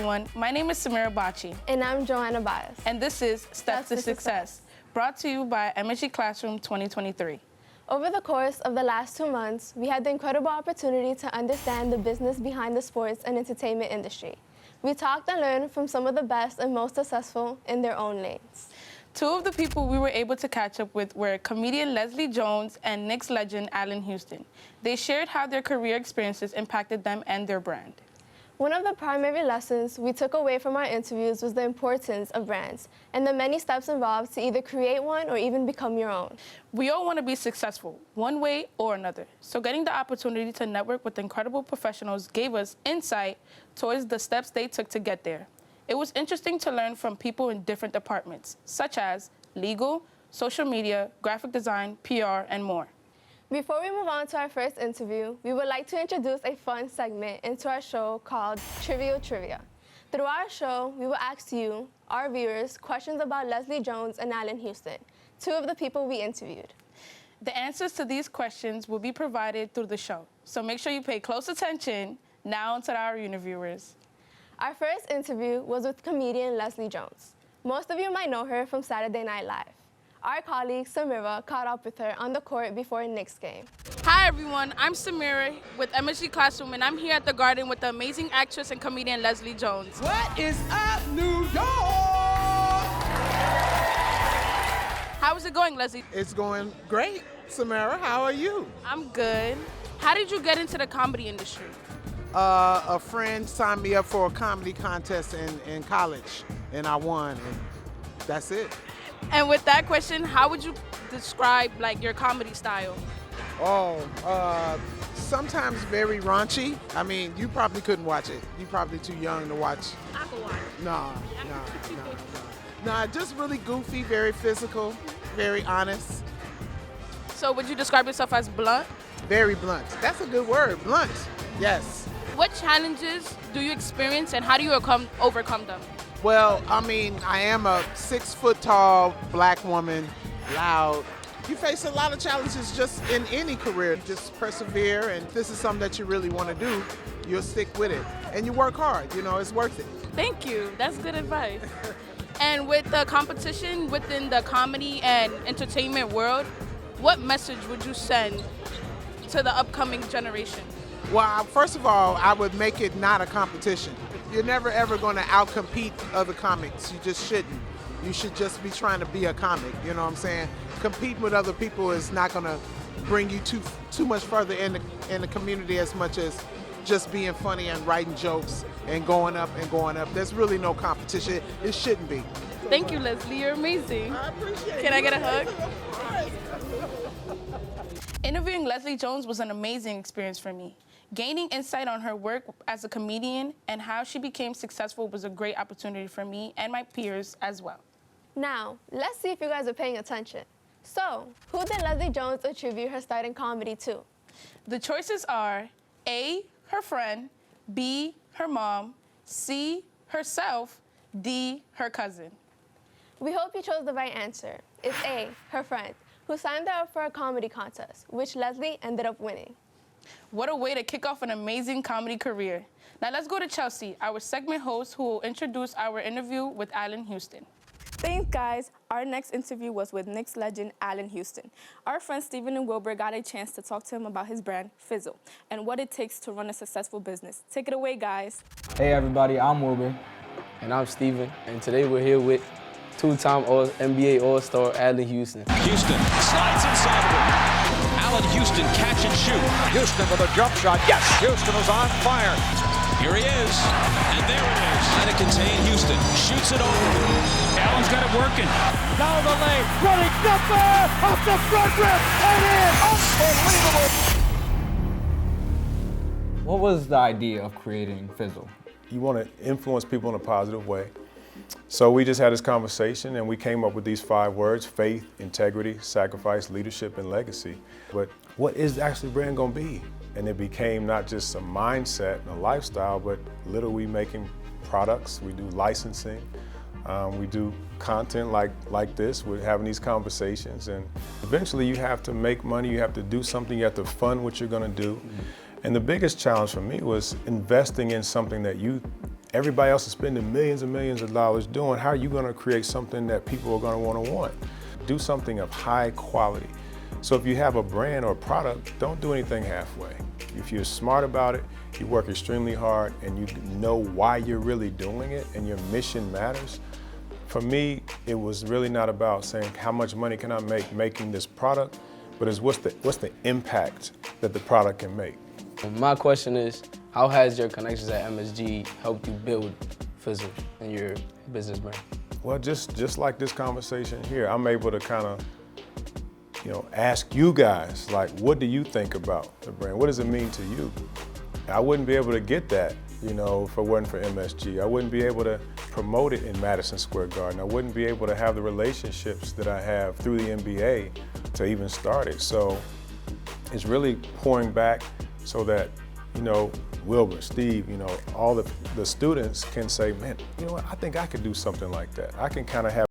everyone. My name is Samira Bachi. And I'm Joanna Bias. And this is Steps to Success, brought to you by MSG Classroom 2023. Over the course of the last 2 months, we had the incredible opportunity to understand the business behind the sports and entertainment industry. We talked and learned from some of the best and most successful in their own lanes. Two of the people we were able to catch up with were comedian Leslie Jones and Knicks legend Allen Houston. They shared how their career experiences impacted them and their brand. One of the primary lessons we took away from our interviews was the importance of brands and the many steps involved to either create one or even become your own. We all want to be successful, one way or another. So getting the opportunity to network with incredible professionals gave us insight towards the steps they took to get there. It was interesting to learn from people in different departments, such as legal, social media, graphic design, PR, and more. Before we move on to our first interview, we would like to introduce a fun segment into our show called Trivial Trivia. Through our show, we will ask you, our viewers, questions about Leslie Jones and Allen Houston, two of the people we interviewed. The answers to these questions will be provided through the show, so make sure you pay close attention now to our interviewers. Our first interview was with comedian Leslie Jones. Most of you might know her from Saturday Night Live. Our colleague Samira caught up with her on the court before a Knicks game. Hi everyone, I'm Samira with MSG Classroom, and I'm here at the Garden with the amazing actress and comedian Leslie Jones. What is up, New York? How is it going, Leslie? It's going great. Samara, how are you? I'm good. How did you get into the comedy industry? A friend signed me up for a comedy contest in college, and I won, and that's it. And with that question, how would you describe your comedy style? Sometimes very raunchy. I mean, you probably couldn't watch it. You're probably too young to watch. I could watch it. Nah, just really goofy, very physical, very honest. So would you describe yourself as blunt? Very blunt. That's a good word, blunt. Yes. What challenges do you experience and how do you overcome them? Well, I mean, I am a 6 foot tall black woman, loud. You face a lot of challenges just in any career. Just persevere, and if this is something that you really want to do, you'll stick with it. And you work hard, it's worth it. Thank you, that's good advice. And with the competition within the comedy and entertainment world, what message would you send to the upcoming generation? Well, first of all, I would make it not a competition. You're never ever going to outcompete other comics. You just shouldn't. You should just be trying to be a comic, you know what I'm saying? Competing with other people is not going to bring you too much further in the community as much as just being funny and writing jokes and going up and going up. There's really no competition. It shouldn't be. Thank you, Leslie. You're amazing. I appreciate it. Can I get a hug? Interviewing Leslie Jones was an amazing experience for me. Gaining insight on her work as a comedian and how she became successful was a great opportunity for me and my peers as well. Now, let's see if you guys are paying attention. So, who did Leslie Jones attribute her start in comedy to? The choices are A, her friend, B, her mom, C, herself, D, her cousin. We hope you chose the right answer. It's A, her friend, who signed her up for a comedy contest, which Leslie ended up winning. What a way to kick off an amazing comedy career. Now let's go to Chelsea, our segment host, who will introduce our interview with Allen Houston. Thanks, guys. Our next interview was with Knicks legend Allen Houston. Our friends Steven and Wilbur got a chance to talk to him about his brand, Fizzle, and what it takes to run a successful business. Take it away, guys. Hey, everybody. I'm Wilbur. And I'm Steven. And today we're here with two-time NBA All-Star Allen Houston. Houston slides inside of him. Allen Houston catch and shoot. Houston with a jump shot. Yes, Houston is on fire. Here he is. And there it is. Trying to contain Houston. Shoots it over. Allen's got it working. Down the lane. Running jumper off the front rim. And in. Unbelievable. What was the idea of creating Fizzle? You want to influence people in a positive way. So we just had this conversation and we came up with these 5 words: faith, integrity, sacrifice, leadership, and legacy. But what is actually brand gonna be? And it became not just a mindset and a lifestyle, but literally making products. We do licensing. We do content like this. We're having these conversations, and eventually you have to make money, you have to do something, you have to fund what you're gonna do. And the biggest challenge for me was investing in something that you everybody else is spending millions and millions of dollars doing, how are you gonna create something that people are gonna want? Do something of high quality. So if you have a brand or a product, don't do anything halfway. If you're smart about it, you work extremely hard, and you know why you're really doing it, and your mission matters. For me, it was really not about saying how much money can I make making this product, but it's what's the impact that the product can make. My question is, how has your connections at MSG helped you build Fizzle and your business brand? Well, just like this conversation here, I'm able to kind of, ask you guys, like, what do you think about the brand? What does it mean to you? I wouldn't be able to get that, if it wasn't for MSG. I wouldn't be able to promote it in Madison Square Garden. I wouldn't be able to have the relationships that I have through the NBA to even start it. So it's really pouring back so that, Wilbur, Steve, all the students can say, man, I think I could do something like that. I can kind of have